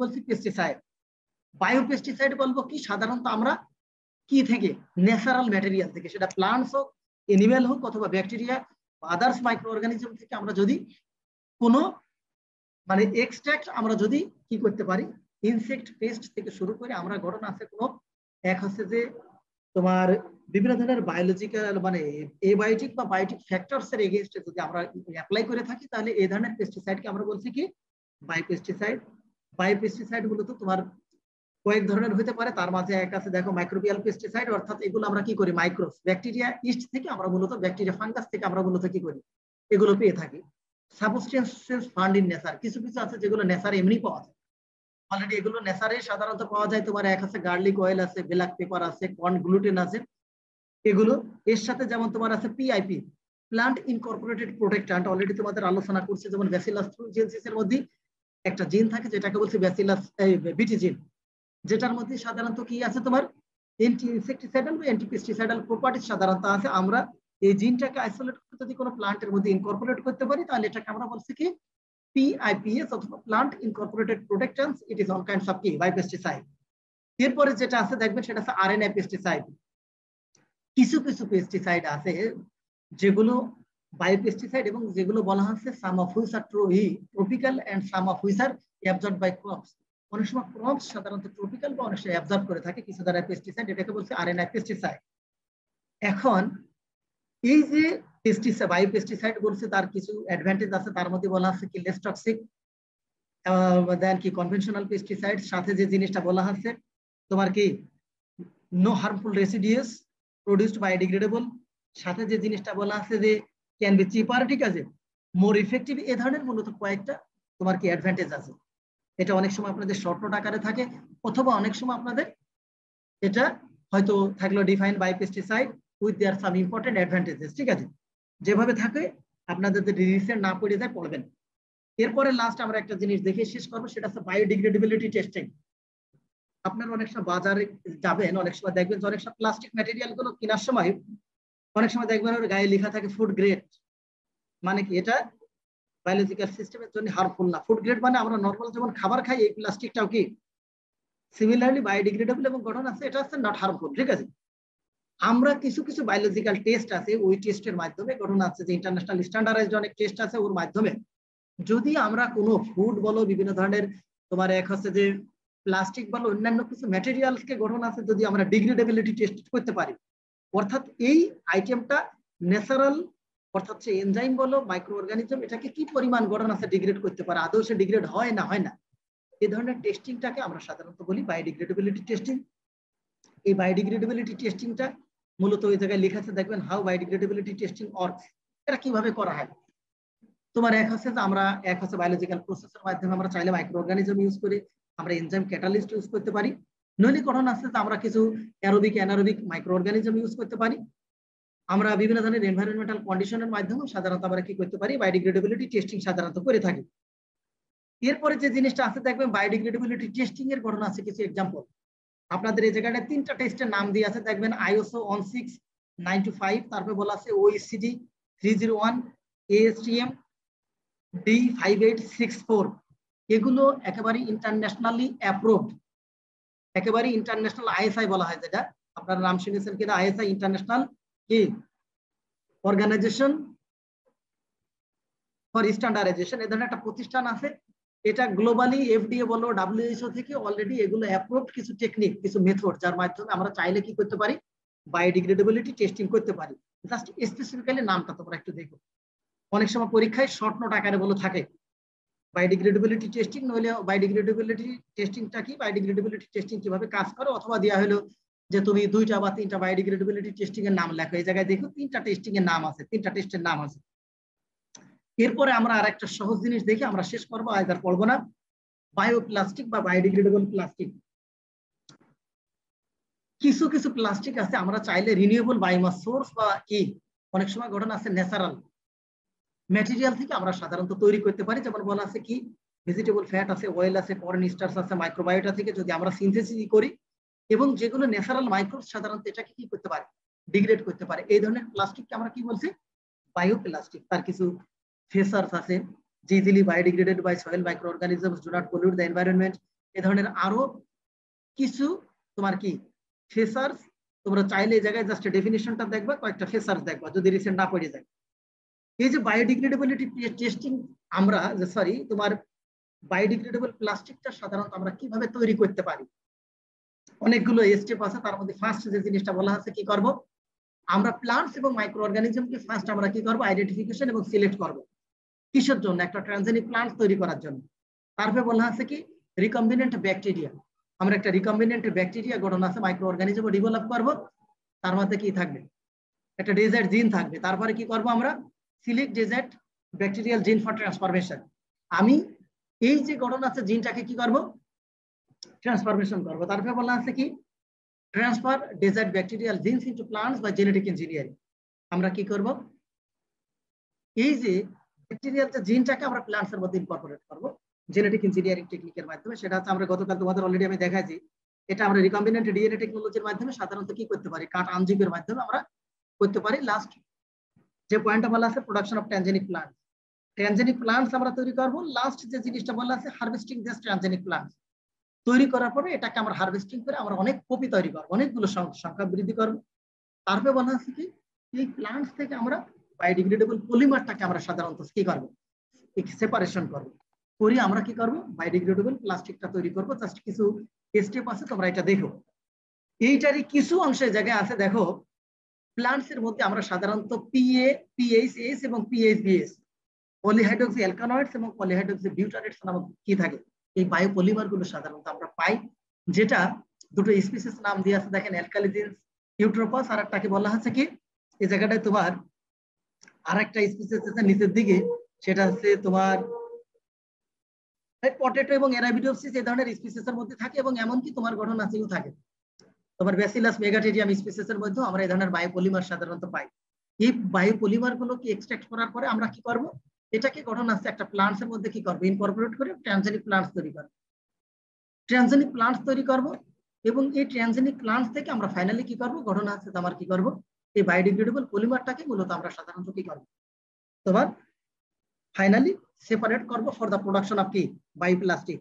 বলছি pesticide. Biopesticide বলবো কি সাধারণত আমরা কি থেকে, ন্যাচারাল ম্যাটেরিয়াল থেকে, সেটা প্লান্টস হোক, এনিম্যাল হোক অথবা ব্যাকটেরিয়া আদার্স মাইক্রো অর্গানিজম থেকে আমরা যদি কোনো মানে এক্সট্রাক্ট আমরা যদি কি করতে পারি, ইনসেক্ট পেস্ট থেকে শুরু করে আমরা ঘটনা আছে কোনো এক হচ্ছে যে তোমার বিভিন্ন ধরনের বায়োলজিক্যাল মানে এবায়োটিক বা বায়োটিক ফ্যাক্টরস এর এগেইনস্টে যদি আমরা অ্যাপ্লাই করে থাকি তাহলে এই ধরনের পেস্টিসাইডকে আমরা বলছি কি বায়োপেস্টিসাইড। বায়োপেস্টিসাইড মূলত তোমার কয়েক ধরনের হতে পারে, তার মাঝে এক আছে দেখো মাইক্রোবিয়াল পেস্টিসাইড, অর্থাৎ এগুলো আমরা কি করি মাইক্রোস ব্যাকটেরিয়া ইস্ট থেকে আমরা মূলত ব্যাকটেরিয়া ফাঙ্গাস থেকে আমরা মূলত কি করি এগুলো পেয়ে থাকি। সাবস্টেন্সেস ফাউন্ড ইন নেচার, কিছু কিছু আছে যেগুলো নেচারে এমনি পাওয়া যায়, অলরেডি এগুলো নেচারে সাধারণত পাওয়া যায়। তোমার এক আছে গার্লিক অয়েল আছে, ব্ল্যাক পেপার আছে, কর্ন গ্লুটেন আছে, এগুলো এর সাথে যেমন তোমার আছে পিআইপি প্লান্ট ইনকর্পোরেটেড প্রোটেক্ট্যান্ট, অলরেডি তোমাদের আলোচনা করছে, যেমন ব্যাসিলাস থ্রুজেন্সিস এর মধ্যে একটা জিন থাকে যেটাকে বলছে ব্যাসিলাস বিটি জিন, যেটার মধ্যে সাধারণত কি আছে তোমার অ্যান্টি ইনসেক্টিসাইডাল বা অ্যান্টি পেস্টিসাইডাল প্রপার্টি সাধারণত আছে। আমরা এই জিনটাকে আইসোলেট করতে যদি কোনো প্লান্টের মধ্যে ইনকর্পোরেট করতে পারি তাহলে এটাকে আমরা বলছি কি PIPS অথবা plant incorporated protectants, it is all kinds of কি বায়োপেস্টিসাইড। এরপরে যেটা আছে দেখবেন সেটা আছে আরএনএ পেস্টিসাইড। কিছু কিছু পেস্টিসাইড আছে যেগুলো বায়োপেস্টিসাইড এবং যেগুলো বলা হচ্ছে some of which are tropical and some of which are absorbed by crops. অনেক সময় ক্রপস সাধারণত ট্রপিক্যাল বা অনেক সময় অ্যাবজর্ব করে থাকে কিছু দ্বারা পেস্টিসাইড, এটাকে বলছে আরএনএ পেস্টিসাইড। এখন এই যে পেস্টিসাইড বায়োপেস্টিসাইড বলছে তার কিছু অ্যাডভান্টেজ আছে, তার মধ্যে বলা আছে কি লেস টক্সিক দেন কি কনভেনশনাল পেস্টিসাইড, সাথে যে জিনিসটা বলা আছে তোমার কি no harmful residues produced biodegradable, সাথে যে জিনিসটা বলা আছে যে ক্যান বি চিপার, ঠিক আছে, মোর ইফেক্টিভ, এ ধরনের মূলত কয়েকটা তোমার কি অ্যাডভান্টেজ আছে। এটা অনেক সময় আপনাদের শর্ট নোট আকারে থাকে অথবা অনেক সময় আপনাদের এটা হয়তো থাকলো defined by pesticide with their some important advantages, ঠিক আছে, যেভাবে থাকে আপনাদের যদি রিসেন্ট না পড়ে যায় পড়বেন। এরপরে লাস্ট আমরা একটা জিনিস দেখে শেষ করবো, সেটা হচ্ছে বায়োডিগ্রেডেবিলিটি টেস্টিং। আপনারা অনেক সময় বাজারে যাবেন, অনেক সময় দেখবেন যে অনেক সময় প্লাস্টিক ম্যাটেরিয়াল গুলো কেনার সময় অনেক সময় দেখবেন ওর গায়ে লেখা থাকে ফুড গ্রেড, মানে কি এটা বায়োলজিক্যাল সিস্টেমের জন্য হার্মফুল না। ফুড গ্রেড মানে আমরা নর্মাল যেমন খাবার খাই এই প্লাস্টিকটাও কি সিমিলারলি বায়োডিগ্রেডেবল এবং গঠন আছে, এটা হচ্ছে নট হার্মফুল, ঠিক আছে। আমরা কিছু কিছু বায়োলজিক্যাল টেস্ট আছে, ওই টেস্টের মাধ্যমে গঠন আছে যে ইন্টারন্যাশনাল স্ট্যান্ডার্ডাইজড অনেক টেস্ট আছে, ওর মাধ্যমে যদি আমরা কোনো ফুড বলো বিভিন্ন ধরনের তোমার এক হচ্ছে যে প্লাস্টিক বলো অন্যান্য কিছু ম্যাটেরিয়ালসকে গঠন আছে যদি আমরা ডিগ্রেডেবিলিটি টেস্ট করতে পারি, অর্থাৎ এই আইটেমটা ন্যাচারাল অর্থাৎ সে এনজাইম বলো মাইক্রো অর্গানিজম এটাকে কি পরিমাণ গঠন আছে ডিগ্রেড করতে পারে, আদৌ সে ডিগ্রেড হয় না হয় না, এই ধরনের টেস্টিংটাকে আমরা সাধারণত বলি বায়োডিগ্রেডেবিলিটি টেস্টিং। এই বায়োডিগ্রেডেবিলিটি টেস্টিংটা মূলত ওই জায়গায় লেখা আছে দেখবেন হাউ বায়োডিগ্রেডেবিলিটি টেস্টিং ওয়ার্কস, এটা কিভাবে করা হয়। তোমার এক হচ্ছে যে আমরা এক হচ্ছে বায়োলজিক্যাল প্রসেসের মাধ্যমে আমরা চাইলে মাইক্রো অর্গানিজম ইউজ করে আমরা এনজাইম ক্যাটালিস্ট ইউজ করতে পারি, নইলে গঠন আছে যে আমরা কিছু aerobic anaerobic micro organism use করতে পারি। আমরা বিভিন্ন ধরনের এনভায়রনমেন্টাল কন্ডিশনের মাধ্যমে সাধারণত আমরা কি করতে পারি বায়োডিগ্রেডেবিলিটি টেস্টিং সাধারণত করে থাকি। এরপরে যে জিনিসটা আছে দেখবেন বায়োডিগ্রেডেবিলিটি টেস্টিং এর গঠন আছে কিছু এক্সাম্পল, আপনাদের এই জায়গাটা তিনটা টেস্টের নাম দিয়ে আছে দেখবেন ISO 16925, তারপরে বলা আছে OECD 301, ASTM D5864, এগুলো একেবারে ইন্টারন্যাশনালি অ্যাপ্রুভড, একেবারে ইন্টারন্যাশনাল ISI বলা হয়, যেটা আপনারা নাম শুনেছেন কিনা ISI ইন্টারন্যাশনাল কি অর্গানাইজেশন ফর স্ট্যান্ডার্ডাইজেশন, এ ধরনের একটা প্রতিষ্ঠান আছে। এটা গ্লোবালি FDA বলো WHO থেকে অলরেডি এগুলো অ্যাপ্রুভড কিছু টেকনিক কিছু মেথড যার মাধ্যমে আমরা চাইলে কি করতে পারি বায়োডিগ্রেডেবিলিটি টেস্টিং করতে পারি। জাস্ট স্পেসিফিক্যালি নামটা তোমরা একটু দেখো, অনেক সময় পরীক্ষায় শর্ট নোট আকারে বলে থাকে বায়োডিগ্রেডেবিলিটি টেস্টিং, নইলে বায়োডিগ্রেডেবিলিটি টেস্টিংটা কি বায়োডিগ্রেডেবিলিটি টেস্টিং কিভাবে কাজ করে, অথবা দেওয়া হলো যে তুমি 2টা বা 3টা বায়োডিগ্রেডেবিলিটি টেস্টিং এর নাম লেখো, এই জায়গায় দেখো 3টা টেস্টিং এর নাম আছে, 3টা টেস্টের নাম আছে। এরপরে আমরা আরেকটা সহজ জিনিস দেখি আমরা শেষ করবো, আজ আর পড়বো না, বায়োপ্লাস্টিক বা বায়োডিগ্রেডেবল প্লাস্টিক। কিছু কিছু প্লাস্টিক আছে আমরা চাইলে রিনিউয়েবল বায়োমাস সোর্স বা কি অনেক সময় গঠন আছে ন্যাচারাল ম্যাটেরিয়াল থেকে আমরা সাধারণত তৈরি করতে পারি, যেমন বলা আছে কি ভেজিটেবল ফ্যাট আছে, অয়েল আছে, কর্ন স্টার্চ আছে, মাইক্রোবায়োটা থেকে যদি আমরা সিনথেসিস করি এবং যেগুলো ন্যাচারাল মাইক্রোবস সাধারণত এটাকে কি করতে পারে ডিগ্রেড করতে পারে, এই ধরনের প্লাস্টিককে আমরা কি বলছি বায়োপ্লাস্টিক। তার কিছু ফেসার্স আছে যে easily biodegraded by soil microorganisms, do not pollute the environment, এ ধরনের আরো কিছু তোমার কি ফেসার্স, তোমরা চাইলে এই জায়গায় জাস্ট ডেফিনিশনটা দেখবা, কয়েকটা ফেসার্স দেখবা যদি রিসেন্ট না পড়ে যায়। এই যে বায়োডিগ্রেডেবিলিটি টেস্টিং আমরা তোমার বায়োডিগ্রেডেবল প্লাস্টিকটা সাধারণত আমরা কিভাবে তৈরি করতে পারি, অনেকগুলো স্টেপ আছে। তার মধ্যে ফার্স্ট যে জিনিসটা বলা আছে কি করব, আমরা প্লান্টস এবং মাইক্রো অর্গানিজমকে ফার্স্ট আমরা কি করব, আইডেন্টিফিকেশন এবং সিলেক্ট করব। কিসের জন্য? একটা ট্রানজেনিক প্লান্ট তৈরি করার জন্য। তারপরে বলা আছে কি রিকম্বিনেন্ট ব্যাকটেরিয়া, আমরা একটা রিকম্বিনেন্ট ব্যাকটেরিয়া গঠন আছে মাইক্রো অর্গানিজম ডেভেলপ করব। তার মধ্যে কি থাকবে, একটা ডেজার্ট জিন থাকবে। তারপরে কি করব আমরা, সিলেক্ট ডেজার্ট ব্যাকটেরিয়াল জিন ফর ট্রান্সফরমেশন। আমি এই যে গঠন আছে জিনটাকে কি করব, ট্রান্সফরমেশন করব। তারপরে বলা আছে কি transfer desired bacterial genes into plants by genetic engineering. আমরা কি করব, এই যে ব্যাকটেরিয়াল যে জিনটাকে আমরা প্লান্টস এর মধ্যে ইনকর্পোরেট করব জেনেটিক ইঞ্জিনিয়ারিং টেকনিকের মাধ্যমে। সেটা হচ্ছে আমরা গতকাল তোমাদের অলরেডি আমি দেখাইছি, এটা আমরা রিকম্বিনেন্ট ডিএনএ টেকনোলজির মাধ্যমে সাধারণত কি করতে পারি, কাট আনজিপের মাধ্যমে আমরা করতে পারি। লাস্ট যে পয়েন্টটা বলা আছে production of transgenic plants, transgenic plants আমরা তৈরি করব। লাস্ট যে জিনিসটা বলা আছে হারভেস্টিং দিস ট্রানজেনিক প্লান্টস, তৈরি করার পরে এটাকে আমরা হারভেস্টিং করে আমরা অনেক কপি তৈরি করবো, অনেকগুলো সংখ্যা বৃদ্ধি করবো। তারপরে বলা আছে কি এই প্লান্টস থেকে আমরা বায়োডিগ্রেডেবল পলিমারটাকে আমরা সাধারণত কি করবো, সেপারেশন করবো, করি আমরা কি করবো বায়োডিগ্রেডেবল প্লাস্টিকটা তৈরি করবো। জাস্ট কিছু স্টেপ আছে, তোমরা এটা দেখো। এইটারই কিছু অংশের জায়গায় আছে, দেখো প্লান্টস এর মধ্যে আমরা সাধারণত পিএ, পিএইচএস এবং পিএইচবিএস, পলিহাইড্রক্সি অ্যালকানয়েডস এবং পলিহাইড্রক্সি বিউটারেটস নামক কি থাকে, এই বায়োপলিমার গুলো সাধারণত আমরা পাই, যেটা দুটো স্পিসিস নাম দিয়ে আছে দেখেন, অ্যালকালিজিনস ইউট্রোপাস, আর একটাকে বলা হচ্ছে কি এই জায়গাটায় তোমার আরেকটা স্পিসিস আছে নিচের দিকে, সেটা হচ্ছে তোমার পটেটো এবং অ্যারাবিডোপসিস, এই ধরনের স্পিসিস এর মধ্যে থাকে এবং এমনকি তোমার গঠন আছেও থাকে। তোমার ব্যাসিলাস মেগাটেরিয়াম স্পিসিস এর মধ্যে আমরা এই ধরনের বায়োপলিমার সাধারণত পাই। এই বায়োপলিমার গুলোকে এক্সট্রাক্ট করার পরে আমরা কি করব, এটাকে গঠন আছে একটা প্লান্টস এর মধ্যে কি করব, ইনকর্পোরেট করে ট্রানজেনিক প্লান্টস তৈরি করব। ট্রানজেনিক প্লান্টস তৈরি করব এবং এই ট্রানজেনিক প্লান্টস থেকে আমরা ফাইনালি কি করব, গঠন আছে তোমার কি করব, এই বায়োডিগ্রেডেবল পলিমারটাকে মূলত আমরা সাধারণত কি করব, তোমার ফাইনালি সেপারেট করব ফর দ্য প্রোডাকশন অফ কি বায়োপ্লাস্টিক।